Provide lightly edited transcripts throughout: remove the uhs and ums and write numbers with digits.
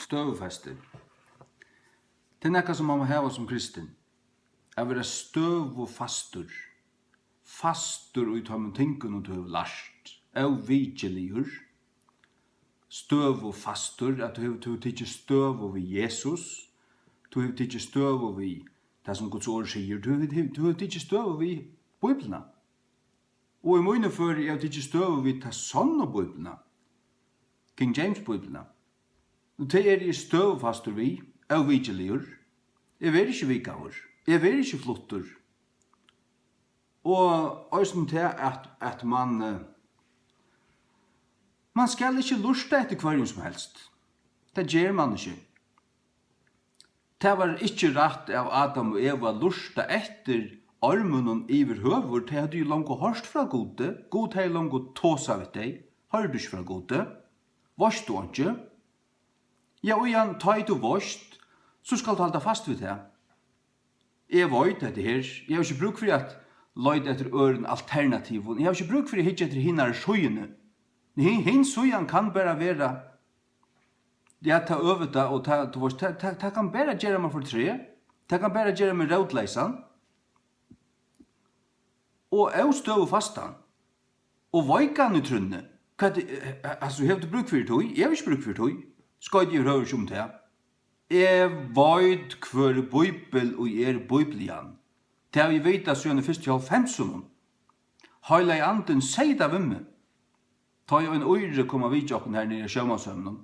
Støvfeste. Det nekka som man må heva som kristin. Jeg vil være støv og fastur. Fastur ut av tinken du har lært. Og vigeligur. Støv og fastur, at du har tidsi støv og vi Jesus. Du har tidsi støv og vi det som Guds ord sier. Du har tidsi støv og vi Bibelna. Og i mine før jeg har tidsi støv og vi ta sånn av Bibelna. King James Bibelna. Og det i støv fastur vi, og vigeligur. Jeg vet ikke vikaver. Jeg vet ikke flottur. Og også til at man skal ikke lusta etter hver som helst. Det gjør man ikke. Det var ikke rett av Adam og Eva lusta etter armen og iver høver. Det hadde jo langt hørst fra gode. God hadde langt tåsa ved deg. Hørte du ikke fra gode? Varst du ikke? Ja, og igjen, ta i du varst, så skal du holde fast ved det. Jeg vet dette her. Jeg har ikke bruk for at løyde etter øren alternativen. Jeg har ikke bruk for at hitje etter hinnar søyene. Hinn søyen kan bare være det ta over det, og det kan bare gjøre meg for tre. Det kan bare gjøre meg rådleisan. Og jeg støv fastan. Og veikan i trunne. Altså, har du bruk for det? Jeg har ikke bruk for det. Skal jeg høre om det? Jeg vet hver Bibel og Bibelian. Det har vi vet at sønne først til 50-ån. Heile anden sier det ved meg. Ta jo en øyre kom av vidjokken her nere i Sjømansømnen.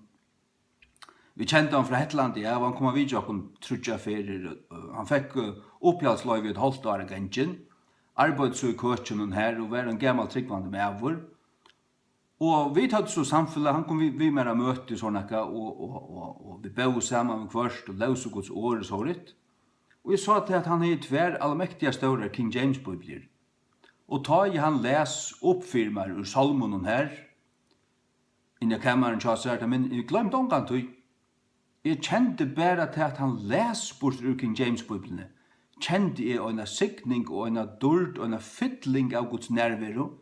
Vi kjente han fra Hetlandet, ja, han kom av vidjokken trutja ferier. Han fikk oppgjaldsløyve et halvt år av gengen. Arbeid så i køtjen her, og var en gammal tryggvande med avur. Og vi tatt så samfunnet, han kom vi med å møte i sånne, og vi bøy sammen med først, og løs og gods året så litt. Og jeg sa til at han er tver allmektige større King James Bibler. Og ta i han les oppfirmer ur salmonen her, inni kammeren tja seg, men jeg glemte omgang til. Jeg kjente bare til at han les bort ur King James Biblene. Kjente jeg en sikning og en dord og en fytling av Guds nærvero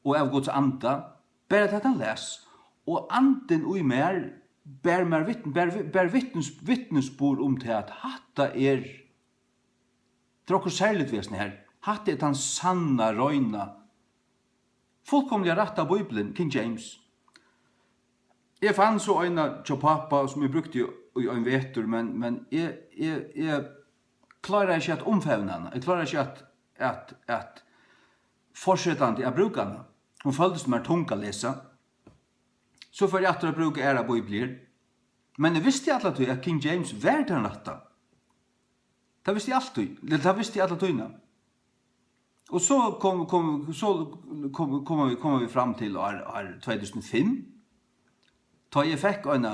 og av Guds anda, bare til at han les. Og anden ui mer bær vittnesbord om til at hatta det okkur særligt vesne her, hatta den sanna røyna, fullkomlig rett av Bibelen, King James. Jeg fann så øyna til pappa som jeg brukte i en vetur, men jeg klarer ikke at omfevne henne. Jeg klarer ikke at fortsette henne til å bruke henne. Hun føltes mer tung å lese. Så får jeg etter å bruke æra Bibler. Men jeg visste alltid at King James var den rette. Det visste jeg alltid. Det visste jeg alltid. Og så kommer vi fram til år 2005. Da jeg fikk en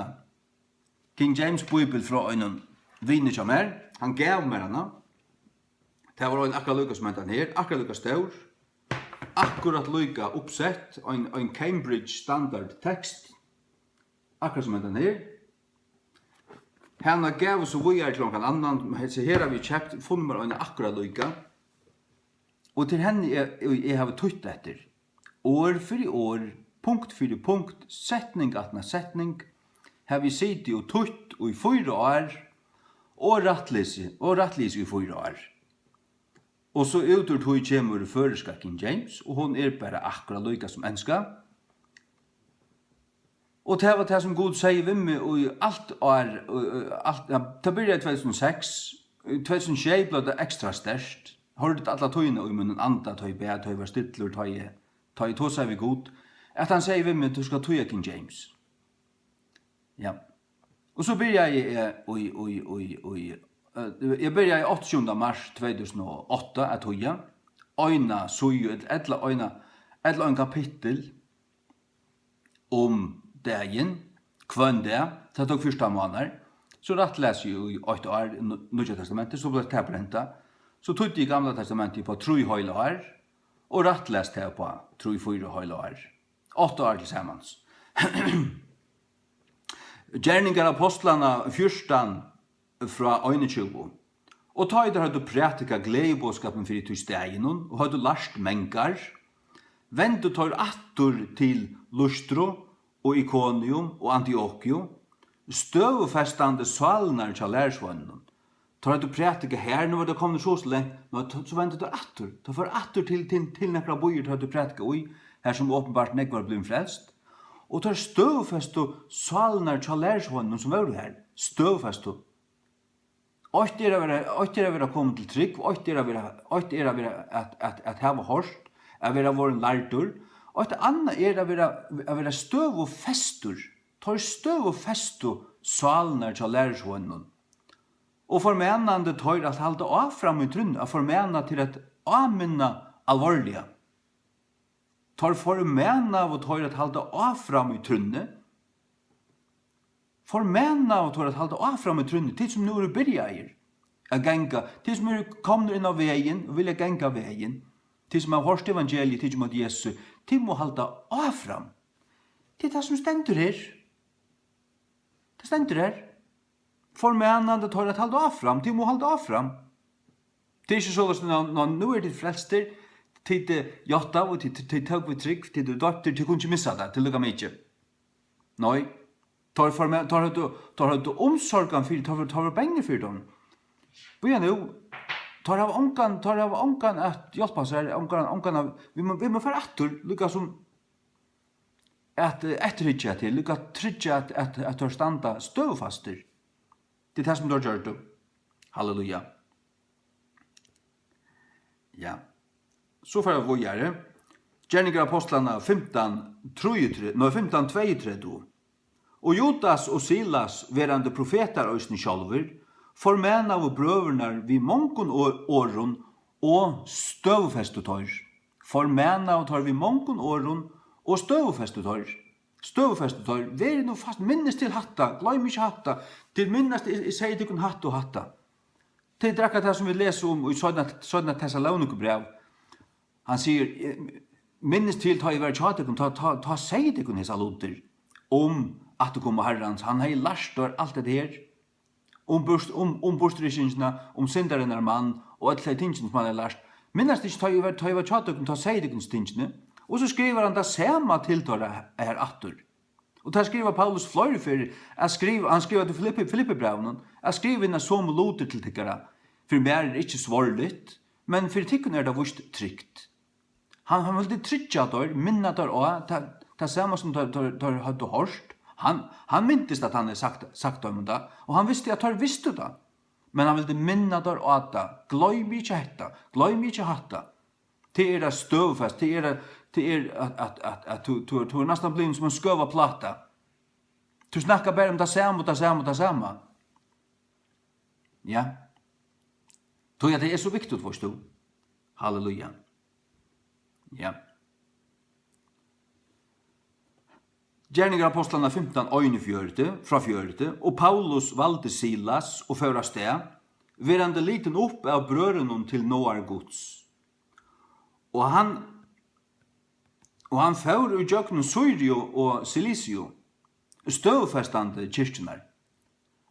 King James Bibel fra en vinner som han gav meg henne. Det var en akkurat lykka som hent han her, akkurat lykka stor, akkurat lykka oppsett, en Cambridge standard tekst, akkurat som hent han her. Han gav oss og vi til noen annan, så her har vi kjøpt, funnet meg en akkurat lykka, og til henne jeg har tøtt etter, år for år, punkt for punkt, setning atna setning, har vi sittet og tøtt og i 4 år, og rattlise i 4 år. Og så utur tog kommer det føreska King James, og hon bare akkurat lykka som enska. Og det var det som Gud sier ved meg, og i alt år, det blir i 2006, i 2006 ble det ekstra størst. Hørte alle tøyene i munnen anda, tøy bed, tøy var stidler, tøy tog seg ved Gud, at han sier ved meg, du skal tøye King James. Ja. Og så blir jeg i 8. mars 2008 at tøye, øyna suju, et en kapittel om dagen, kvann det, det tok 1. måneder, så rett leser jeg i 8 år, Nye testamentet, så ble det brenta, så tog jeg Gamla testamentet på 3 høyla år, og rett leste jeg på 3-4 høyla år. 8 år til sammans. Gjerningar apostlarna 14 fra 21. Og ta i der hadde prætika gledebåskapen fyrir til stegin og hadde lært mengar, vendu tar attur til Lustro og Iconium og Antiochio, støvfestande salnar til lærsvannen. Tar du prætika her, nå var det kommet så lenge, så venter du atter. Du får atter til nekra bøyer tar du prætika ui, her som åpenbart nek var blivit frelst. Og tar støvfestu salnar til lærsvannen som var her. Støvfestu. Ocht er å være kommet til trygg, ocht er å være at hava hårst, å være våren lærdur, og et annet er å være støv og festur. Tar støv og festu salnar til lærsvannen. Og formennande tar at halda av fram i trunn, og formenna til at avminna alvorliga. Tar formenna og tar at halda av fram i trunne. Formenna og tar at halda av fram i trunne, til som nu er byrjaer. A genga, til som er kommet inn av veien, og vilja genga veien. Til som har hørt evangeliet, til som at Jesu, til må halda av fram. Det er det som stendur her. Det stendur her. Formennande tar at halda av fram, til må halda av fram. Det er ikke så at nå er det frelster, til det jotta, og til tøg vi trygg, til det døpter, til kunne ikke missa det, til lukka mykje. Nei, tar du omsorgan fyrir, tar du penger fyrir dem. Bøya nu, tar av ongan at hjelpa seg, vi må fara attur, lukka som at etterhyggja til, lukka tryggja at tar standa støvfaster. Det er det som du har gjort. Halleluja. Ja. Så får jeg gjøre. Gjerninger apostlene 15:32. Og Judas og Silas, verande profeter øysni sjálfur, formena av brøvernar vi mongon åron og støvfestutor. Formena av tar vi mongon åron og støvfestutor. Støvfestutor, veri nu fast, minnes til hatta, gløym ikkje hatta, til minnes til sier til kun hatt og hatta. Til drakka det som vi leser om i sånne Thessalonikerbrev, han sier, minnes til ta i vær tjatikun, ta sier til kun hesa luter, om at du kommer herrans, han hei larstor alt det her, om bostrykingsna, om syndaren er mann, og alt det tingene som han har lart. Minnes til ta i vær tjatikun, ta sier til kun tingene, og så skriver han det samme tiltale her atter. Og der skriver Paulus flere for, han skriver til Filippebrevnen, jeg skriver inn som loter til tikkere, for mer er ikke svarligt, men for tikkene er det vust trygt. Han ville trygge der, minne der også, det samme som der hadde hørt. Han myntes at han hadde sagt om det, og han visste at han visste det. Men han ville minne der også, gløym ikke hetta, gløym ikke hatta. Det er støvfest, det er at du er nesten blivit som en skøva plata. Du snakkar bare om det samme. Ja. Det er så viktig, forstå. Halleluja. Ja. Gjerninger apostlene 15:41, fra 40, og Paulus valgte Silas og føra sted, verande liten opp av brødrenom til Noar Guds. Og han fører ur jøkken Syrio og Cilicio, støvfestande kyrkjenar.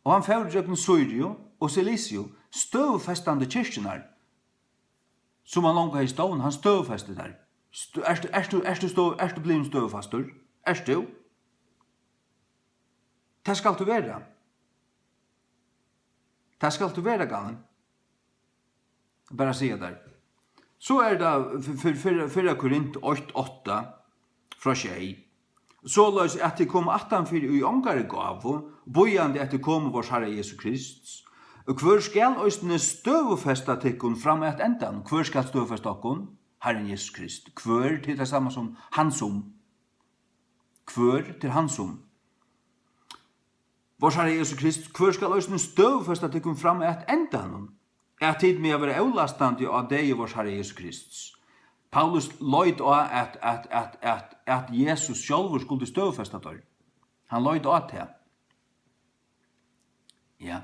Og han fører ur jøkken Syrio og Cilicio, støvfestande kyrkjenar. Som han langt i stånd, han støvfestet der. Er du blivit støvfastor? Er du? Det skal du være. Det skal du være, gangen. Bare si der. Så er det 4 Korint 8:8 fra 6. Så løs at det kom 18 i ångare gav, bojande at det kom vår Herre Jesu Krist. Og hver skal østene støvfesta tikkun fram et endan? Hver skal støvfesta okkun? Herren Jesus Krist. Hver til det samme som hansum. Hver til hansum. Vår Herre Jesu Krist, hver skal østene støvfesta tikkun fram et endan? Er tid med å være avlastande av deg i vår Herre Jesus Krist. Paulus løyd av at Jesus selv skulle støvfesta der. Han løyd av det. Ja.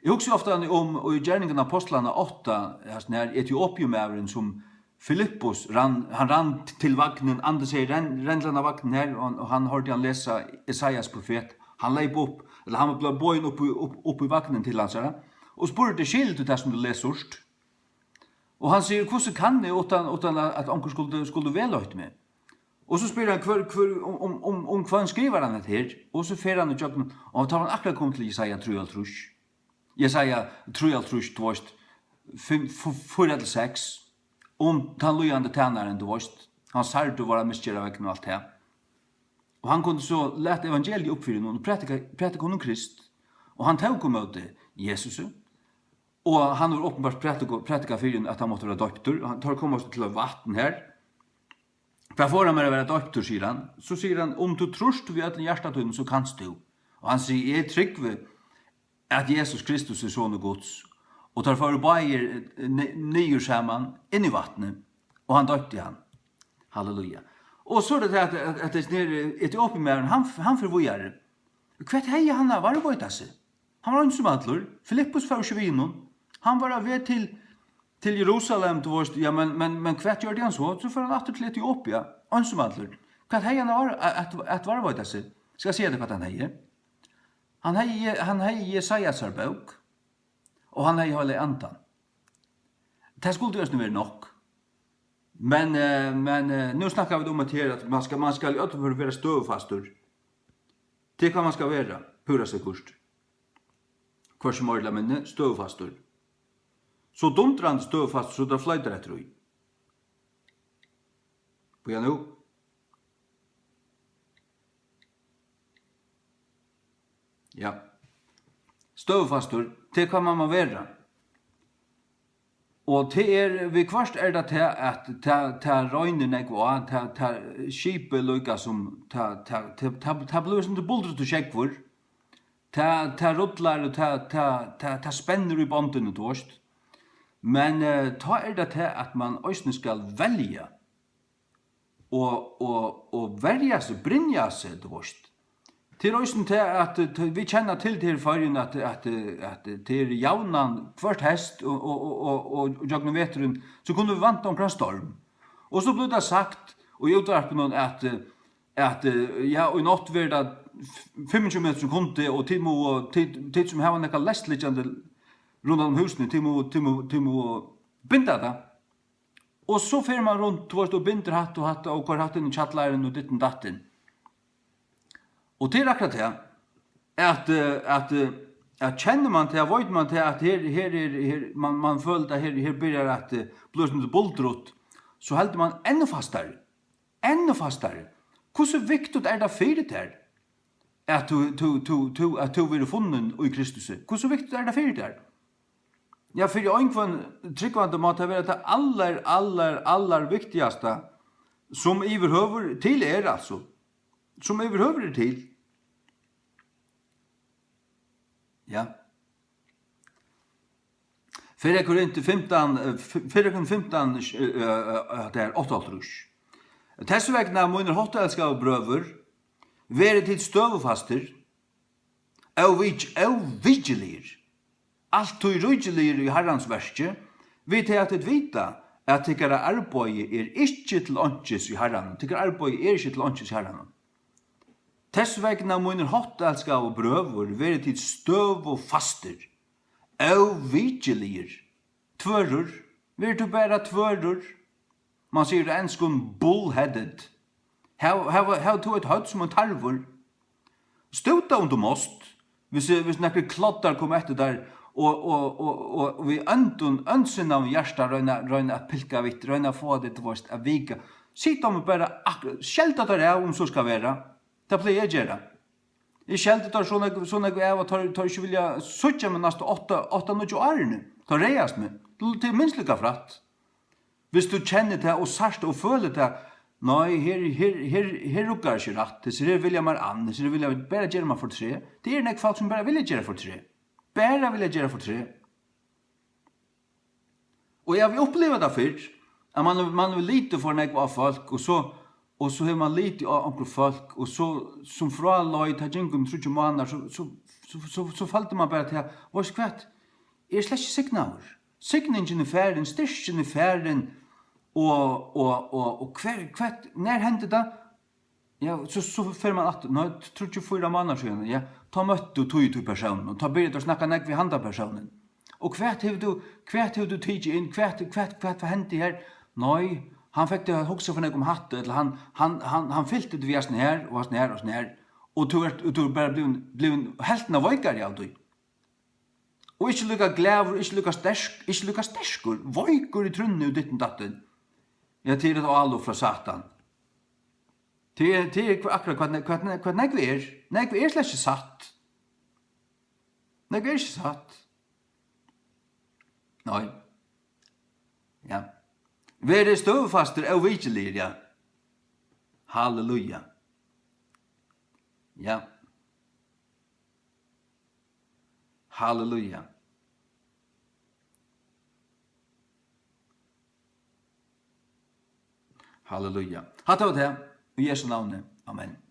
Jeg husker ofte om i gjerningen av apostlene 8, Etiopiumæveren som Filippus, han rann til vagnen, andre sier, renn av vagnen her, og han hørte han lese Esaias profet. Han leip opp, eller han ble bøyen opp i vagnen til hans herre, og spurte skilt ut det som du leser. Og han sier, hvordan kan jeg uten at onker skulle veløyte meg? Og så spyr han om hva han skriver han det her, og så fer han i tjøkken, og han tar han akkurat kom til Jesaja 3,5. Jesaja 3,5, du varst, 4-6, om den lojande tænaren, du varst, han særte å være misgjør av vekken og alt det. Og han kunne så lete evangeliet oppfyre noen, og prætika om Krist, og han tok om møte Jesus, og han var åpenbart prætika for at han måtte være døptur, han tar kom oss til vatten her, for får han med å være døptur, sier han, så sier han, om du trost vi ødelen hjertatøyden, så kanst du. Og han sier, jeg trygg at Jesus Kristus er sånn og gods, og tar for bare nyer sammen inn i vattnet, og han døpte han. Halleluja. Og så er det at det er Etiopien, han forvågjere. Hva hei han var det gått seg? Han var ønsomadler, Filippus var ikke vinnen, han var ved til Jerusalem, ja, men hva gjør det han så? Så får han atter til Etiopia, ønsomadler. Hva hei han var at var det gått seg? Skal jeg si det hva han hei? Han hei Jesajas bok, og han hei holde andan. Det skulle jo være nok. Men nu snackar vi om att man ska överföra vara stövfastor. Det kan man ska vara, pura sig kust. Kvars morla men stövfastor. Så domtrand stövfast så där flyter det tror jag. På jag nu. Ja. Stövfastor, det kan man vara. Og til vi kvart det til at ta røyne negva, ta skipet lukka som ta blir som det buldret og skjekkvur, ta ruttlar og ta spenner i bånden og tårst. Men ta det til at man òsne skal velja og verja seg, brinja seg tårst. Til òsne til at vi kjenner til fargen at til jaunan hvert hest og jagna veteren, så kunne vi vanta omkring storm. Og så ble det sagt, og i utvarpen at ja, og i natt var det 25 meter som kunde, og tid som har nekka lestliggjande rundt om husene, tid må binda det. Og så fer man rundt og binder hatt og hatt, og går hatt inn i tjattlaren og ditten datten. Og til akkurat det, at kjenner man til, vet man til at her man føler at her blir at blir som det buldrott, så helder man enda fastere. Hvordan viktig det fyrir der? At du vil funnet i Kristus? Hvordan viktig det fyrir der? Ja, for øynkvann tryggvande måtte være det aller viktigaste som iverhøver til altså. Som överhuvud till. Ja. 4 Korinther 15 det är 8. Tessvegna munner hottelska og brøver, være til støvefaster, og vigilir, alt og rugilir i herrans verske, vi til at det vita, at tykkara arbeid ikke til åndsjes i herran, tykkara arbeid ikke til åndsjes i herran. Tessvegna munner hottelska og brøver, være til støv og faster, og vigilir, tvørur, være til bæra tvørur, man sier det enskun bullheaded. How to et høtt som en tarvur. Støta om du måst, hvis nekker kloddar kom etter der, og vi ønsen av hjersta røyna at pilka vitt, røyna få det til vårt av vika. Sitt om bare skjelta der om så skal være. Det pleier jeg gjøre. Jeg skjelta der sånn jeg av og tar ikke vilja suttja med nesten 8-9 årene. Tar reias med. Til minst lika fratt. Hvis du kjenner det og sørst og føler det, nei, her rukkar ikke rett, så her vil jeg mer an, så her vil jeg bare gjøre meg for tre. Det er nek folk som bare vil gjøre for tre. Bare vil gjøre for tre. Og jeg vil oppleve det før, at man vil lite for nek av folk, og så har man lite av andre folk, og så som fra løy, ta jingum 30 måneder, så falte man bare til, hva er skvett? Er slett ikke signaver. Signingen i ferden, styrken i ferden, og hvert, når hendte det? Ja, så fer man at, nå, 34 måneder siden, ja, ta møtte du tog personen, og ta byrjet å snakke nek vi handa personen. Og hvert har du tidsi inn, hvert hendte her? Nei, Han fikk det hoksa for nek om hatt, eller han fylte det via sånn her, og sånn her, og sånn her, og du bare blev helten av voikar av du. Og ikke lukka glæver, ikke lukka sterskur, voikur i trunne og ditten datten. Ja, til et alo fra satan. Til akkurat hva nek vi er. Nek vi er slett ikke satt. Nek vi er ikke satt. Nei. Ja. Vere støvfaster og vigelig, ja. Halleluja. Ja. Halleluja. Halleluja. Hatt av det, i Jesu navn. Amen.